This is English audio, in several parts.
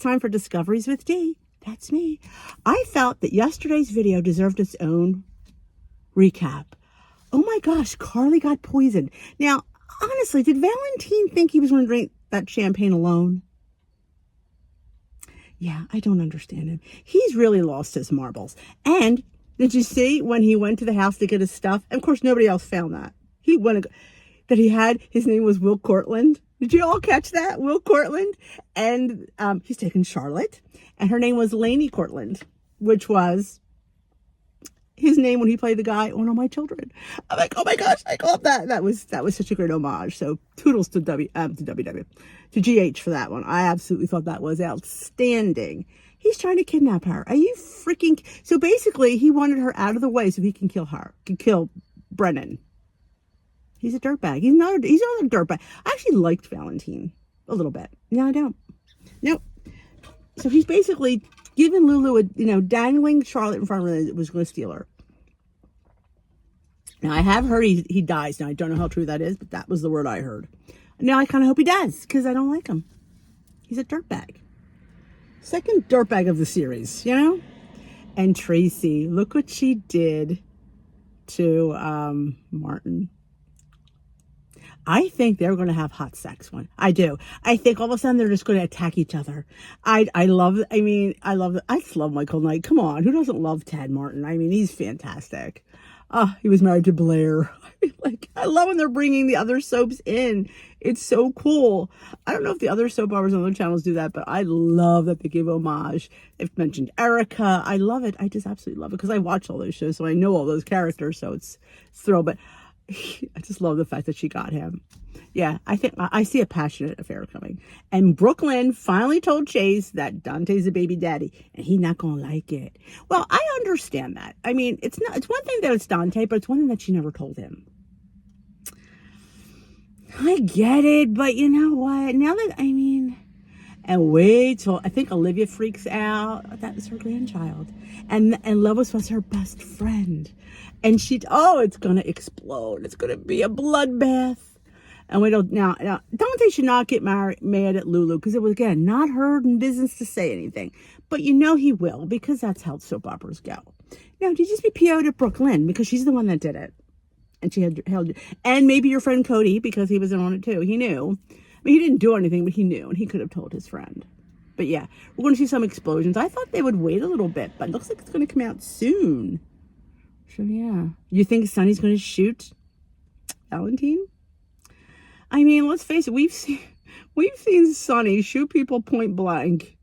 time for Discoveries with D. That's me. I felt that yesterday's video deserved its own recap. Oh my gosh, Carly got poisoned. Now, honestly, did Valentine think he was going to drink that champagne alone? Yeah, I don't understand him. He's really lost his marbles. And did you see when he went to the house to get his stuff? And of course, nobody else found that. He went that he had, his name was Will Cortland. Did you all catch that? Will Cortland. And he's taken Charlotte. And her name was Lainey Cortland, which was his name when he played the guy on All My Children. I'm like, oh my gosh, I love that. That was such a great homage. So toodles to to GH for that one. I absolutely thought that was outstanding. He's trying to kidnap her. Are you freaking... So basically, he wanted her out of the way so he can kill her. Can kill Brennan. He's a dirtbag. He's not a dirtbag. I actually liked Valentine a little bit. No, I don't. Nope. So he's basically giving Lulu a, dangling Charlotte in front of her that was going to steal her. Now, I have heard he dies. Now, I don't know how true that is, but that was the word I heard. Now, I kind of hope he does, because I don't like him. He's a dirtbag. Second dirtbag of the series, And Tracy, look what she did to Martin. I think they're going to have hot sex one. I do. I think all of a sudden they're just going to attack each other. I love Michael Knight. Come on. Who doesn't love Ted Martin? I mean, he's fantastic. He was married to Blair. I love when they're bringing the other soaps in. It's so cool. I don't know if the other soap operas on other channels do that, but I love that they give homage. They've mentioned Erica. I love it. I just absolutely love it because I watch all those shows, so I know all those characters, so it's thrill. But I just love the fact that she got him. Yeah, I think I see a passionate affair coming. And Brooklyn finally told Chase that Dante's a baby daddy, and he's not going to like it. Well, I understand that. I mean, it's one thing that it's Dante, but it's one thing that she never told him. I get it, but you know what? Now that, and wait till, I think Olivia freaks out. That was her grandchild. And Lois was her best friend. And it's going to explode. It's going to be a bloodbath. And we don't, now Dante should not get mad at Lulu, because it was, again, not her business to say anything. But he will, because that's how soap operas go. Now, did you just be PO'd at Brooklyn, because she's the one that did it. And she had held, and maybe your friend Cody, because he was in on it too. He knew. He didn't do anything, but he knew, and he could have told his friend. But yeah, we're going to see some explosions. I thought they would wait a little bit, but it looks like it's going to come out soon. So yeah. You think Sonny's going to shoot Valentine? Let's face it, we've seen Sonny shoot people point blank.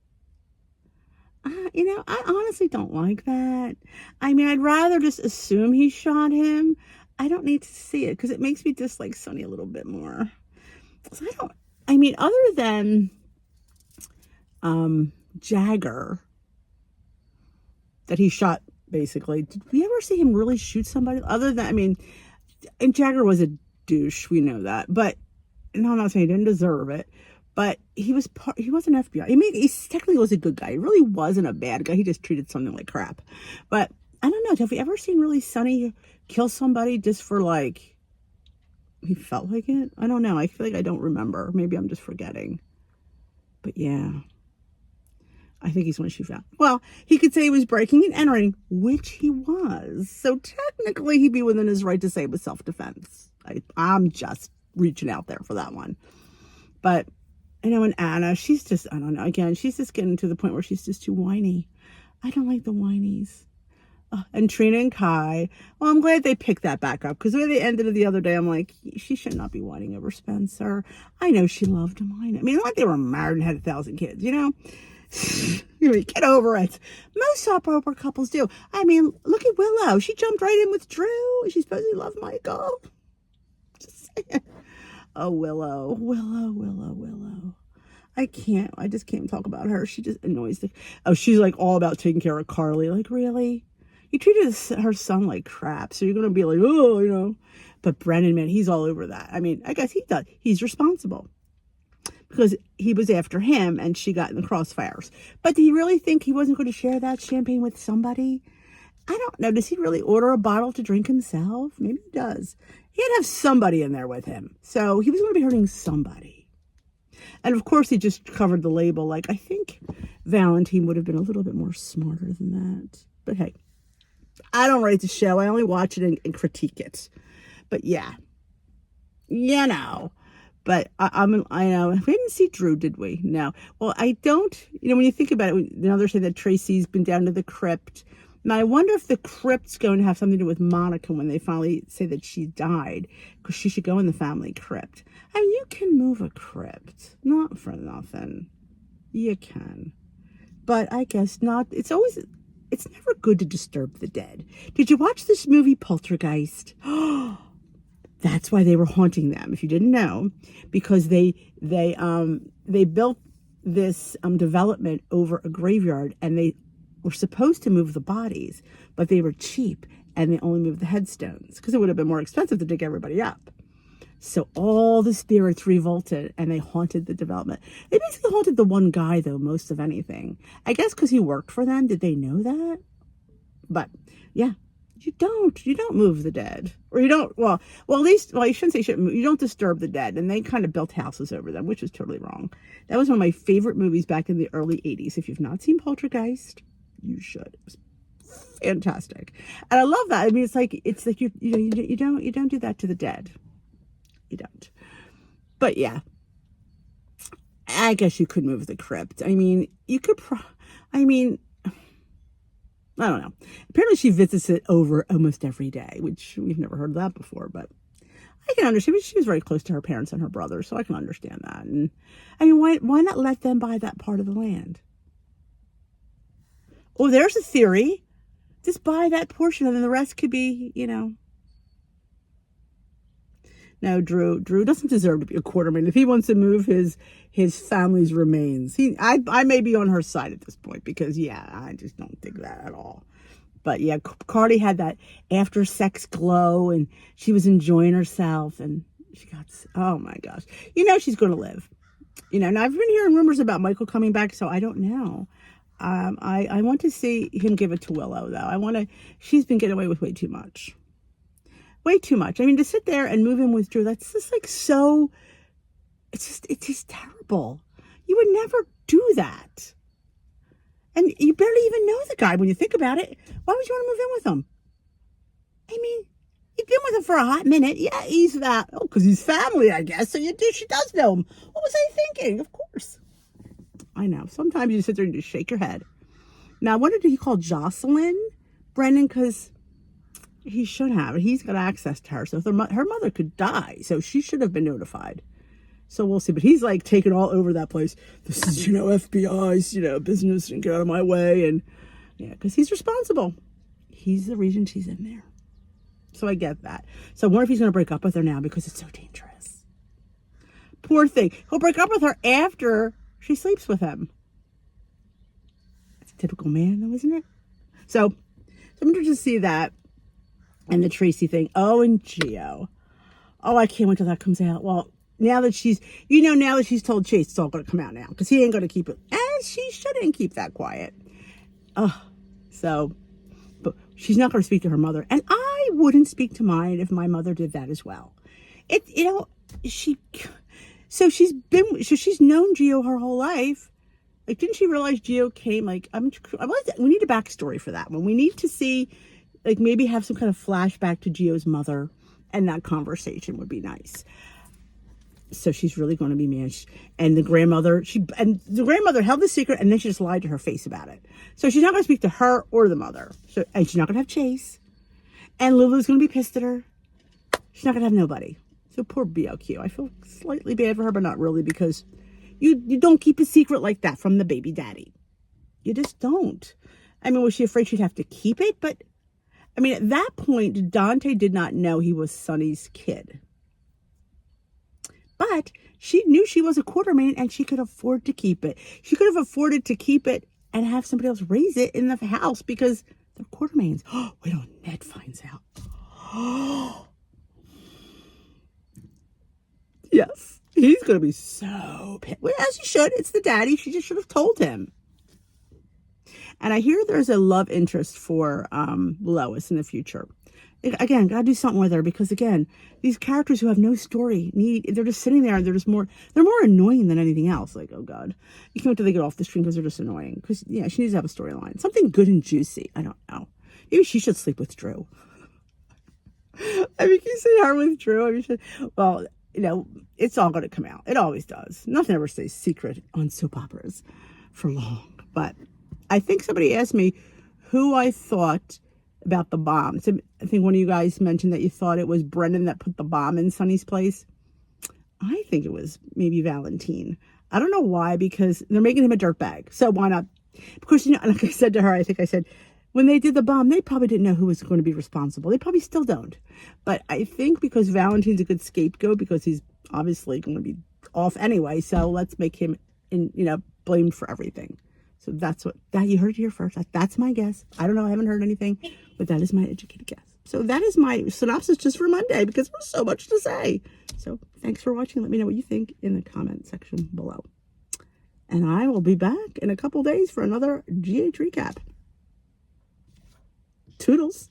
I honestly don't like that. I'd rather just assume he shot him. I don't need to see it because it makes me dislike Sonny a little bit more. So other than Jagger that he shot, basically, did we ever see him really shoot somebody? Other than, and Jagger was a douche, we know that. But, no, I'm not saying he didn't deserve it. But he was an FBI. He technically was a good guy. He really wasn't a bad guy. He just treated something like crap. But I don't know. Have we ever seen really Sonny kill somebody just for he felt like it? I don't know. I feel like I don't remember. Maybe I'm just forgetting. But yeah. I think he's going to shoot out. Well, he could say he was breaking and entering, which he was. So technically he'd be within his right to say it was self-defense. I'm just reaching out there for that one. But and Anna, she's just, I don't know, again, she's just getting to the point where she's just too whiny. I don't like the whinies. And Trina and Kai, well, I'm glad they picked that back up, because the way they ended it the other day, I'm like, she should not be whining over Spencer. I know she loved him. Not like they were married and had 1,000 kids, Get over it. Most soap opera couples do. Look at Willow. She jumped right in with Drew. She supposedly loved Michael. Just saying. Oh, Willow. I just can't talk about her. She just annoys she's all about taking care of Carly. Really? You treated her son like crap, so you're going to be like, oh, But Brennan, man, he's all over that. I guess he does. He's responsible. Because he was after him, and she got in the crossfires. But did he really think he wasn't going to share that champagne with somebody? I don't know. Does he really order a bottle to drink himself? Maybe he does. He had to have somebody in there with him. So he was going to be hurting somebody. And of course, he just covered the label. Like, I think Valentine would have been a little bit more smarter than that. But hey, I don't write the show. I only watch it and critique it. But yeah, you know. But I know we didn't see Drew, did we? No. Well, I don't. You know, when you think about it, now they're saying that Tracy's been down to the crypt. And I wonder if the crypt's going to have something to do with Monica when they finally say that she died, because she should go in the family crypt. And you can move a crypt, not for nothing. You can, but I guess not. It's never good to disturb the dead. Did you watch this movie Poltergeist? That's why they were haunting them, if you didn't know, because they built this development over a graveyard, and they were supposed to move the bodies, but they were cheap and they only moved the headstones because it would have been more expensive to dig everybody up. So all the spirits revolted and they haunted the development. They basically haunted the one guy, though, most of anything. I guess because he worked for them. Did they know that? But yeah. You don't move the dead, or you don't, well, at least, you shouldn't say shouldn't move, you don't disturb the dead, and they kind of built houses over them, which is totally wrong. That was one of my favorite movies back in the early 80s. If you've not seen Poltergeist, you should. It was fantastic. And I love that. I mean, it's like you don't do that to the dead. You don't. But yeah, I guess you could move the crypt. I mean, you could, I don't know. Apparently she visits it over almost every day, which we've never heard of that before, but I can understand. She was very close to her parents and her brother, so I can understand that. And I mean, why not let them buy that part of the land? Oh, there's a theory. Just buy that portion and then the rest could be, No, Drew doesn't deserve to be a quarterman. If he wants to move his family's remains, I may be on her side at this point, because yeah, I just don't think that at all. But yeah, Cardi had that after sex glow, and she was enjoying herself, and she got, oh my gosh, she's going to live. Now I've been hearing rumors about Michael coming back, so I don't know. I want to see him give it to Willow, though. She's been getting away with way too much. Way too much. I mean, to sit there and move in with Drew, that's just like so, it's just terrible. You would never do that. And you barely even know the guy when you think about it. Why would you want to move in with him? I mean, you've been with him for a hot minute. Yeah, he's that. Oh, because he's family, I guess. So she does know him. What was I thinking? Of course. I know. Sometimes you sit there and just shake your head. Now, I wonder, did he call Jocelyn, Brendan? Because he should have. He's got access to her. So her mother could die. So she should have been notified. So we'll see. But he's like taking all over that place. This is, FBI's, business, and get out of my way. And yeah, because he's responsible. He's the reason she's in there. So I get that. So I wonder if he's going to break up with her now because it's so dangerous. Poor thing. He'll break up with her after she sleeps with him. That's a typical man, though, isn't it? So I'm interested to see that. And the Tracy thing. Oh, and Gio. Oh, I can't wait till that comes out. Well, now that she's told Chase, it's all going to come out now. Because he ain't going to keep it. And she shouldn't keep that quiet. Oh, so, but she's not going to speak to her mother. And I wouldn't speak to mine if my mother did that as well. She's known Gio her whole life. Like, didn't she realize Gio came, we need a backstory for that one. We need to see, like, maybe have some kind of flashback to Gio's mother, and that conversation would be nice. So she's really going to be mad. And the grandmother held the secret, and then she just lied to her face about it. So she's not going to speak to her or the mother. And she's not going to have Chase. And Lulu's going to be pissed at her. She's not going to have nobody. So poor BLQ. I feel slightly bad for her, but not really, because you don't keep a secret like that from the baby daddy. You just don't. I mean, was she afraid she'd have to keep it? But, I mean, at that point, Dante did not know he was Sonny's kid. But she knew she was a quartermain, and she could afford to keep it. She could have afforded to keep it and have somebody else raise it in the house because they're quartermains. Oh, wait till Ned finds out. Oh, yes, he's going to be so pissed. Well, as he should. It's the daddy. She just should have told him. And I hear there's a love interest for Lois in the future. again, gotta do something with her, because again, these characters who have no story they're just sitting there and they're more annoying than anything else. Like, oh God, you can't wait till they get off the screen because they're just annoying. Because, yeah, she needs to have a storyline. Something good and juicy. I don't know. Maybe she should sleep with Drew. I mean, can you see her with Drew? I mean, well, it's all going to come out. It always does. Nothing ever stays secret on soap operas for long. But I think somebody asked me who I thought about the bomb. So I think one of you guys mentioned that you thought it was Brendan that put the bomb in Sonny's place. I think it was maybe Valentine. I don't know why, because they're making him a dirtbag. So why not? Because, like I said to her, I think I said, when they did the bomb, they probably didn't know who was going to be responsible. They probably still don't. But I think because Valentine's a good scapegoat, because he's obviously going to be off anyway, so let's make him, blamed for everything. So that you heard it here first. That's my guess. I don't know. I haven't heard anything, but that is my educated guess. So that is my synopsis just for Monday, because there's so much to say. So thanks for watching. Let me know what you think in the comment section below. And I will be back in a couple days for another GH recap. Toodles.